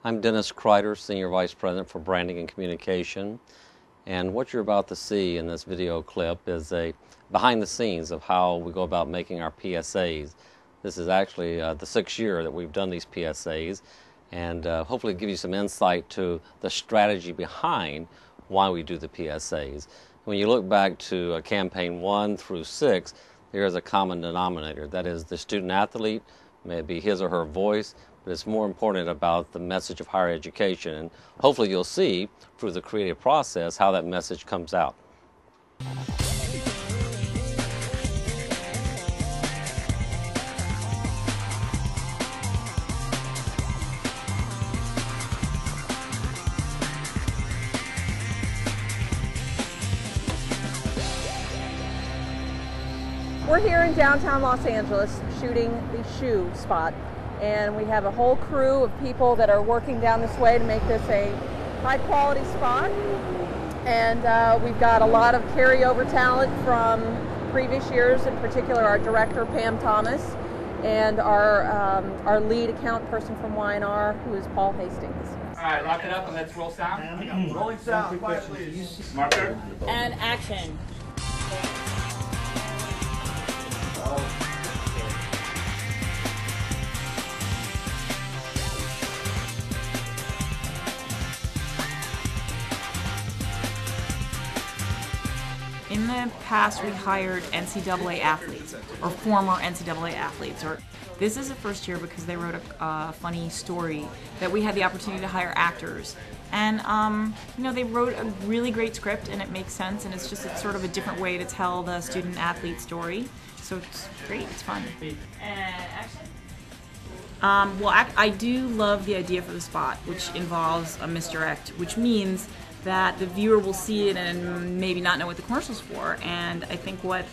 I'm Dennis Kreider, Senior Vice President for Branding and Communication. And what you're about to see in this video clip is a behind the scenes of how we go about making our PSAs. This is actually the 6th year that we've done these PSAs, and hopefully give you some insight to the strategy behind why we do the PSAs. When you look back to campaign 1 through 6, there is a common denominator. That is the student athlete, may it be his or her voice, but it's more important about the message of higher education. And hopefully you'll see through the creative process how that message comes out. We're here in downtown Los Angeles shooting the shoe spot, and we have a whole crew of people that are working down this way to make this a high quality spot. And we've got a lot of carryover talent from previous years, in particular our director Pam Thomas and our lead account person from Y&R, who is Paul Hastings. All right, lock it up and let's roll sound. Rolling sound, quiet please. Marker. And action. In the past, we hired NCAA athletes, or former NCAA athletes. This is the first year because they wrote a funny story that we had the opportunity to hire actors. And, they wrote a really great script, and it makes sense, and it's sort of a different way to tell the student-athlete story. So it's great, it's fun. And action? I do love the idea for the spot, which involves a misdirect, which means that the viewer will see it and maybe not know what the commercial's for. And I think what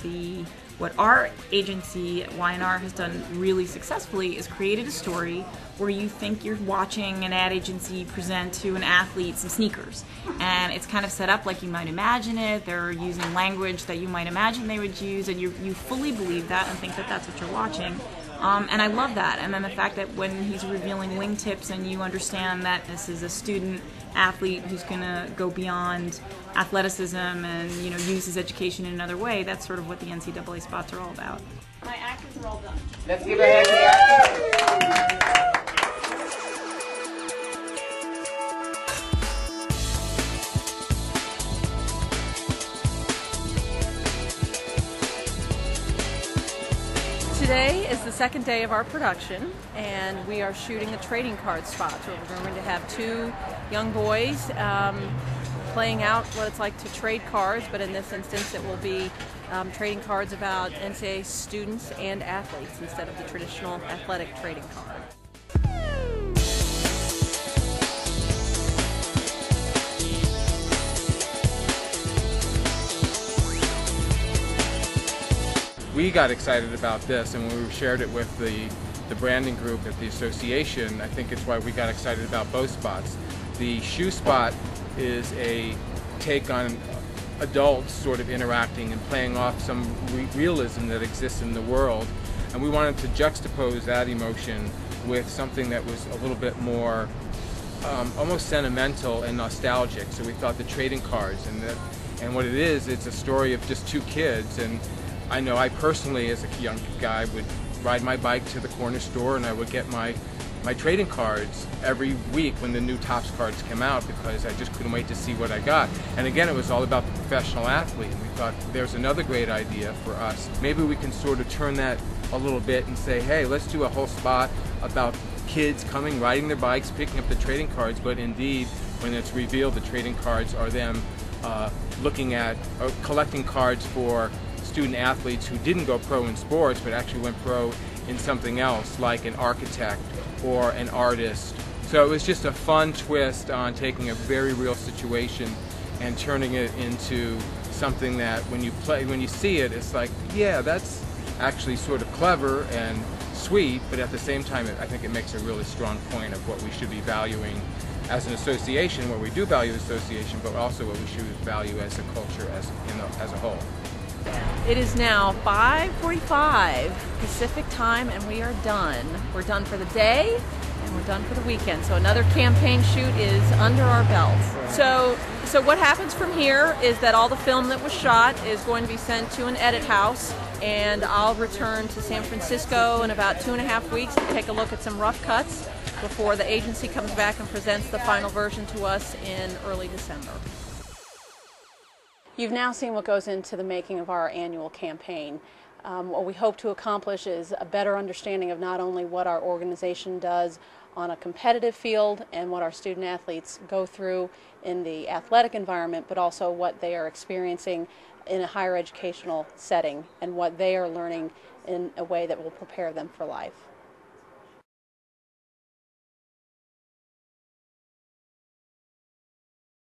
our agency at Y&R has done really successfully is created a story where you think you're watching an ad agency present to an athlete some sneakers. And it's kind of set up like you might imagine it. They're using language that you might imagine they would use, and you fully believe that and think that that's what you're watching. And I love that. And then the fact that when he's revealing wingtips and you understand that this is a student athlete who's going to go beyond athleticism and use his education in another way, that's sort of what the NCAA spots are all about. My actors are all done. Let's give a hand to the actors. Today is the second day of our production, and we are shooting a trading card spot. So we're going to have two young boys playing out what it's like to trade cards, but in this instance it will be trading cards about NCAA students and athletes instead of the traditional athletic trading card. We got excited about this, and when we shared it with the branding group at the association, I think it's why we got excited about both spots. The shoe spot is a take on adults sort of interacting and playing off some realism that exists in the world, and we wanted to juxtapose that emotion with something that was a little bit more almost sentimental and nostalgic. So we thought the trading cards, and what it is, it's a story of just two kids. And I know I personally, as a young guy, would ride my bike to the corner store and I would get my trading cards every week when the new Topps cards came out, because I just couldn't wait to see what I got. And again, it was all about the professional athlete, and we thought there's another great idea for us. Maybe we can sort of turn that a little bit and say, hey, let's do a whole spot about kids coming, riding their bikes, picking up the trading cards, but indeed, when it's revealed the trading cards are them looking at collecting cards for student athletes who didn't go pro in sports but actually went pro in something else, like an architect or an artist. So it was just a fun twist on taking a very real situation and turning it into something that when you see it, it's like, yeah, that's actually sort of clever and sweet, but at the same time I think it makes a really strong point of what we should be valuing as an association, what we do value association, but also what we should value as a culture as a whole. It is now 5:45 Pacific time, and we are done. We're done for the day, and we're done for the weekend. So another campaign shoot is under our belts. So what happens from here is that all the film that was shot is going to be sent to an edit house, and I'll return to San Francisco in about 2.5 weeks to take a look at some rough cuts before the agency comes back and presents the final version to us in early December. You've now seen what goes into the making of our annual campaign. What we hope to accomplish is a better understanding of not only what our organization does on a competitive field and what our student athletes go through in the athletic environment, but also what they are experiencing in a higher educational setting and what they are learning in a way that will prepare them for life.